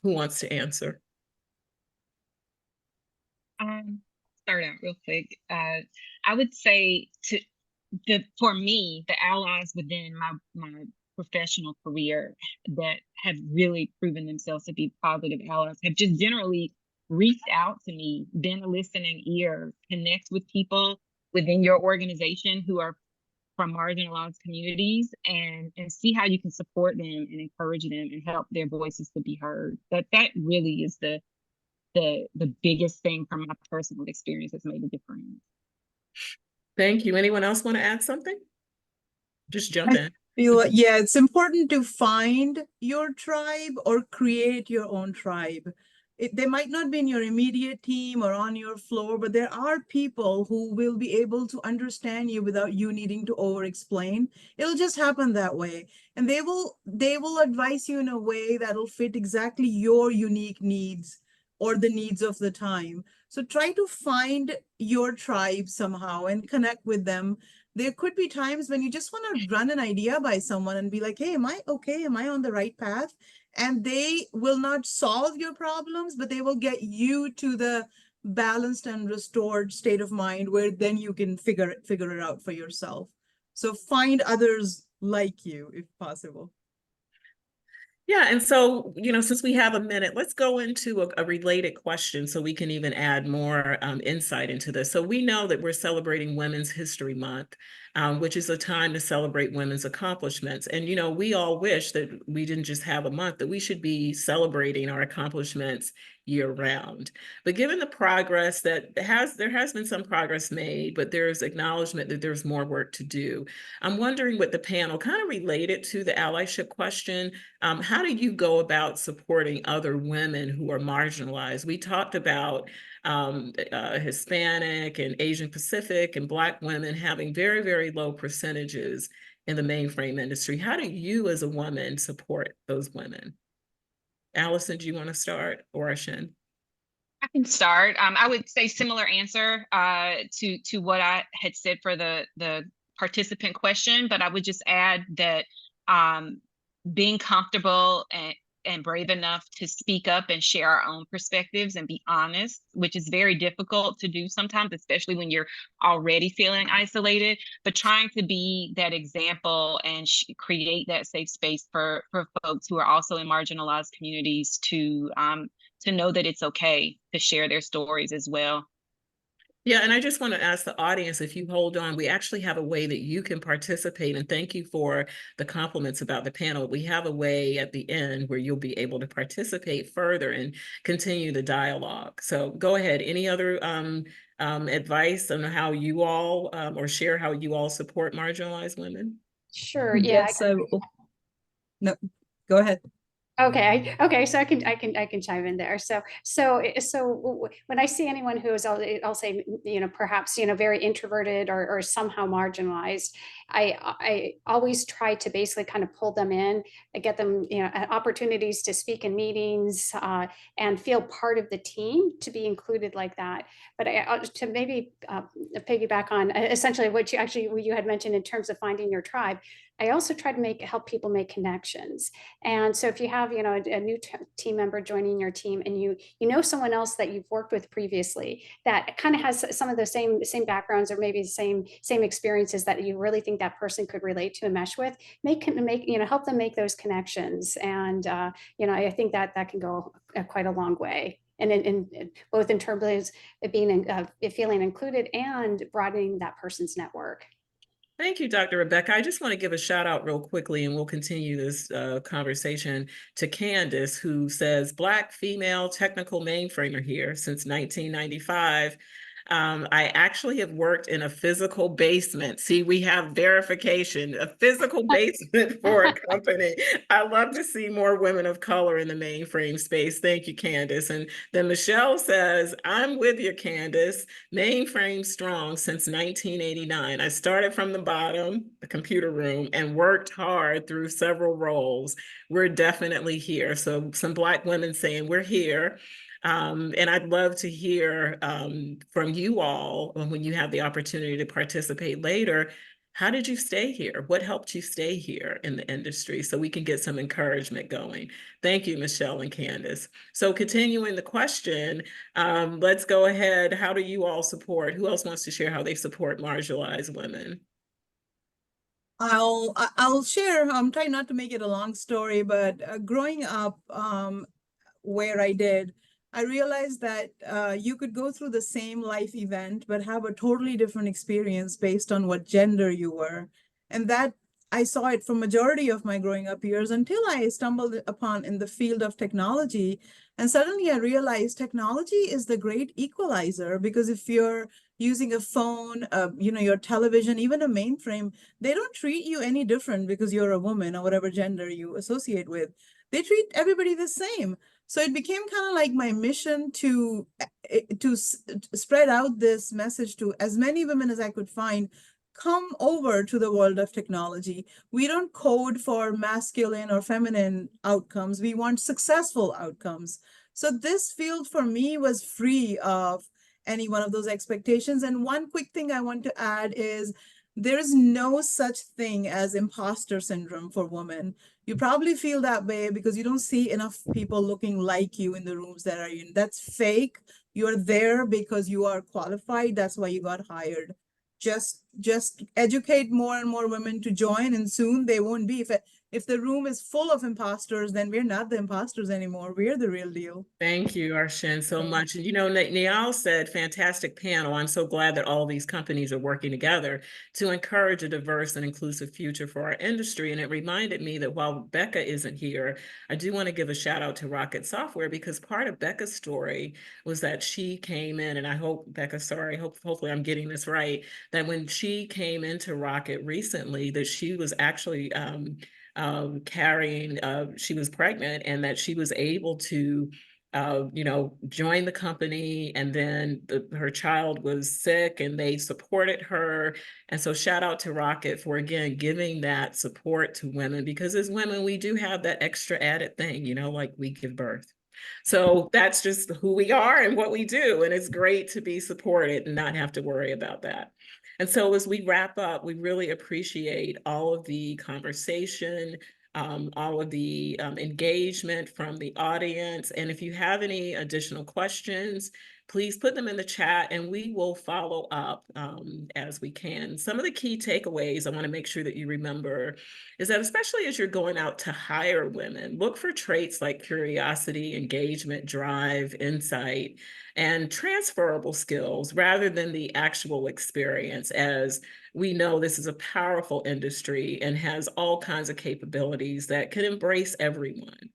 Who wants to answer? Start out real quick. I would say for me, the allies within my professional career that have really proven themselves to be positive allies have just generally reached out to me, been a listening ear, connect with people within your organization who are from marginalized communities, and see how you can support them and encourage them and help their voices to be heard. That really is the biggest thing from my personal experience that's made a difference. Thank you. Anyone else want to add something? Just jump in. Yeah, it's important to find your tribe or create your own tribe. They might not be in your immediate team or on your floor, but there are people who will be able to understand you without you needing to over-explain. It'll just happen that way. And they will advise you in a way that'll fit exactly your unique needs or the needs of the time. So try to find your tribe somehow and connect with them. There could be times when you just want to run an idea by someone and be like, hey, am I okay? Am I on the right path? And they will not solve your problems, but they will get you to the balanced and restored state of mind where then you can figure it out for yourself. So find others like you if possible. Yeah, and so, since we have a minute, let's go into a related question so we can even add more insight into this. So we know that we're celebrating Women's History Month, which is a time to celebrate women's accomplishments. And, we all wish that we didn't just have a month, that we should be celebrating our accomplishments year round. But given the progress there has been some progress made, but there's acknowledgement that there's more work to do. I'm wondering what the panel, kind of related to the allyship question, how do you go about supporting other women who are marginalized? We talked about Hispanic and Asian Pacific and Black women having very, very low percentages in the mainframe industry. How do you as a woman support those women? Allyson, do you want to start, or Arshind? I can start. I would say similar answer to what I had said for the participant question, but I would just add that being comfortable and brave enough to speak up and share our own perspectives and be honest, which is very difficult to do sometimes, especially when you're already feeling isolated, but trying to be that example and create that safe space for folks who are also in marginalized communities to know that it's okay to share their stories as well. Yeah, and I just want to ask the audience, if you hold on, we actually have a way that you can participate, and thank you for the compliments about the panel. We have a way at the end where you'll be able to participate further and continue the dialogue. So go ahead. Any other advice on how you all, or share how you all support marginalized women? Sure. Yeah. Yes, no, go ahead. Okay. Okay. So I can chime in there. So when I see anyone who is, I'll say, perhaps, very introverted or somehow marginalized, I always try to basically kind of pull them in and get them, opportunities to speak in meetings and feel part of the team, to be included like that. But to maybe piggyback on essentially what you had mentioned in terms of finding your tribe, I also try to help people make connections. And so if you have, a new team member joining your team, and you know someone else that you've worked with previously that kind of has some of the same backgrounds, or maybe the same experiences that you really think that person could relate to and mesh with, help them make those connections. And I think that can go quite a long way. And in both in terms of being feeling included and broadening that person's network. Thank you, Dr. Rebecca. I just want to give a shout out real quickly, and we'll continue this conversation, to Candace, who says, Black female technical mainframer here since 1995. I actually have worked in a physical basement. See, we have verification, a physical basement for a company. I love to see more women of color in the mainframe space. Thank you, Candace. And then Michelle says, I'm with you, Candace. Mainframe strong since 1989. I started from the bottom, the computer room, and worked hard through several roles. We're definitely here. So some Black women saying we're here. And I'd love to hear from you all when you have the opportunity to participate later. How did you stay here? What helped you stay here in the industry, so we can get some encouragement going? Thank you, Michelle and Candace. So continuing the question, let's go ahead. How do you all support? Who else wants to share how they support marginalized women? I'll share. I'm trying not to make it a long story, but growing up where I did, I realized that you could go through the same life event, but have a totally different experience based on what gender you were. And that I saw it for majority of my growing up years, until I stumbled upon in the field of technology. And suddenly I realized technology is the great equalizer, because if you're using a phone, your television, even a mainframe, they don't treat you any different because you're a woman or whatever gender you associate with. They treat everybody the same. So it became kind of like my mission to spread out this message to as many women as I could find. Come over to the world of technology. We don't code for masculine or feminine outcomes. We want successful outcomes. So this field for me was free of any one of those expectations. And one quick thing I want to add is there is no such thing as imposter syndrome for women. You probably feel that way because you don't see enough people looking like you in the rooms that are in. That's fake. You're there because you are qualified. That's why you got hired. Just educate more and more women to join, and soon they won't be. If the room is full of imposters, then we're not the imposters anymore. We're the real deal. Thank you, Arshind, so much. And Niall said, fantastic panel. I'm so glad that all these companies are working together to encourage a diverse and inclusive future for our industry. And it reminded me that while Becca isn't here, I do want to give a shout out to Rocket Software, because part of Becca's story was that she came in, and I hope, Becca, sorry, hopefully I'm getting this right, that when she came into Rocket recently, that she was actually carrying, she was pregnant, and that she was able to joined the company, and then her child was sick and they supported her. And so shout out to Rocket for, again, giving that support to women, because as women, we do have that extra added thing, like we give birth. So that's just who we are and what we do. And it's great to be supported and not have to worry about that. And so as we wrap up, we really appreciate all of the conversation, all of the engagement from the audience. And if you have any additional questions, please put them in the chat and we will follow up as we can. Some of the key takeaways I want to make sure that you remember is that, especially as you're going out to hire women, look for traits like curiosity, engagement, drive, insight, and transferable skills rather than the actual experience, as we know this is a powerful industry and has all kinds of capabilities that can embrace everyone.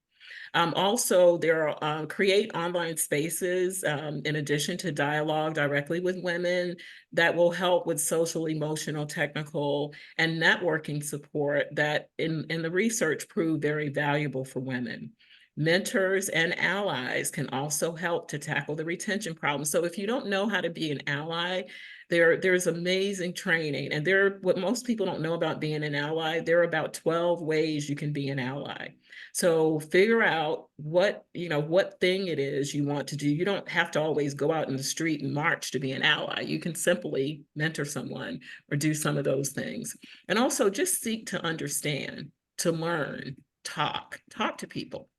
Also, there are create online spaces in addition to dialogue directly with women that will help with social, emotional, technical, and networking support that in the research proved very valuable for women. Mentors and allies can also help to tackle the retention problem. So if you don't know how to be an ally, there's amazing training. And what most people don't know about being an ally, there are about 12 ways you can be an ally. So figure out what thing it is you want to do. You don't have to always go out in the street and march to be an ally. You can simply mentor someone or do some of those things. And also just seek to understand, to learn, talk to people.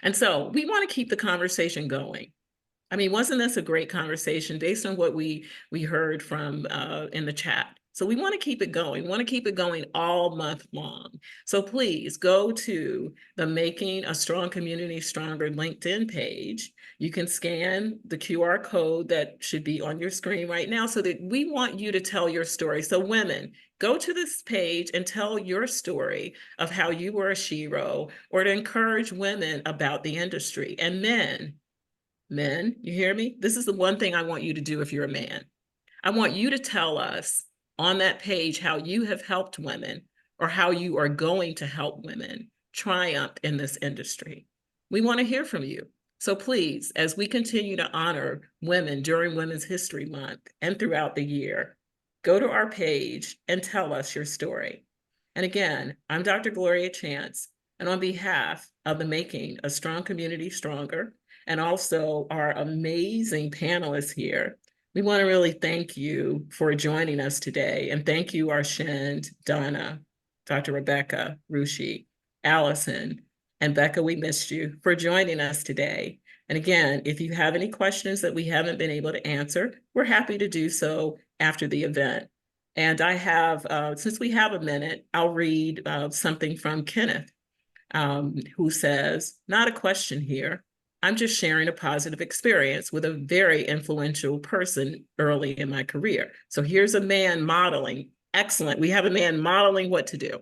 And so we want to keep the conversation going. I mean, wasn't this a great conversation based on what we heard from in the chat? So we want to keep it going. We want to keep it going all month long. So please go to the Making a Strong Community Stronger LinkedIn page. You can scan the QR code that should be on your screen right now, so that we want you to tell your story. So women, go to this page and tell your story of how you were a shero, or to encourage women about the industry. And men, you hear me? This is the one thing I want you to do if you're a man. I want you to tell us on that page how you have helped women, or how you are going to help women triumph in this industry. We want to hear from you. So please, as we continue to honor women during Women's History Month and throughout the year, go to our page and tell us your story. And again, I'm Dr. Gloria Chance, and on behalf of the Making a Strong Community Stronger, and also our amazing panelists here, we want to really thank you for joining us today. And thank you, Arshind, Donna, Dr. Rebecca, Ruchi, Allyson, and Becca, we missed you, for joining us today. And again, if you have any questions that we haven't been able to answer, we're happy to do so after the event. And I have, since we have a minute, I'll read something from Kenneth, who says, "Not a question here. I'm just sharing a positive experience with a very influential person early in my career." So here's a man modeling. Excellent. We have a man modeling what to do.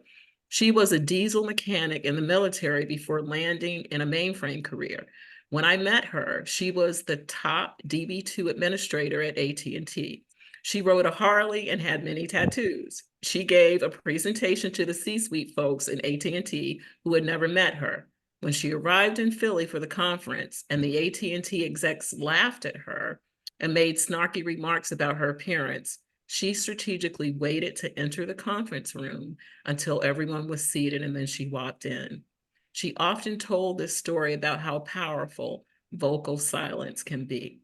"She was a diesel mechanic in the military before landing in a mainframe career. When I met her, she was the top DB2 administrator at AT&T. She rode a Harley and had many tattoos. She gave a presentation to the C-suite folks in AT&T who had never met her. When she arrived in Philly for the conference and the AT&T execs laughed at her and made snarky remarks about her appearance, she strategically waited to enter the conference room until everyone was seated, and then she walked in. She often told this story about how powerful vocal silence can be."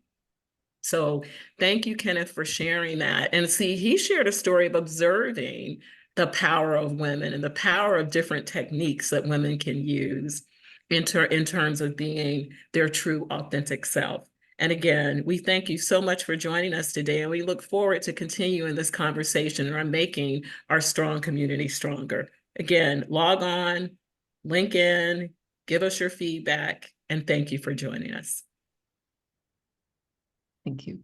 So thank you, Kenneth, for sharing that. And see, he shared a story of observing the power of women and the power of different techniques that women can use in terms of being their true, authentic self. And again, we thank you so much for joining us today, and we look forward to continuing this conversation and making our strong community stronger. Again, log on, link in, give us your feedback, and thank you for joining us. Thank you.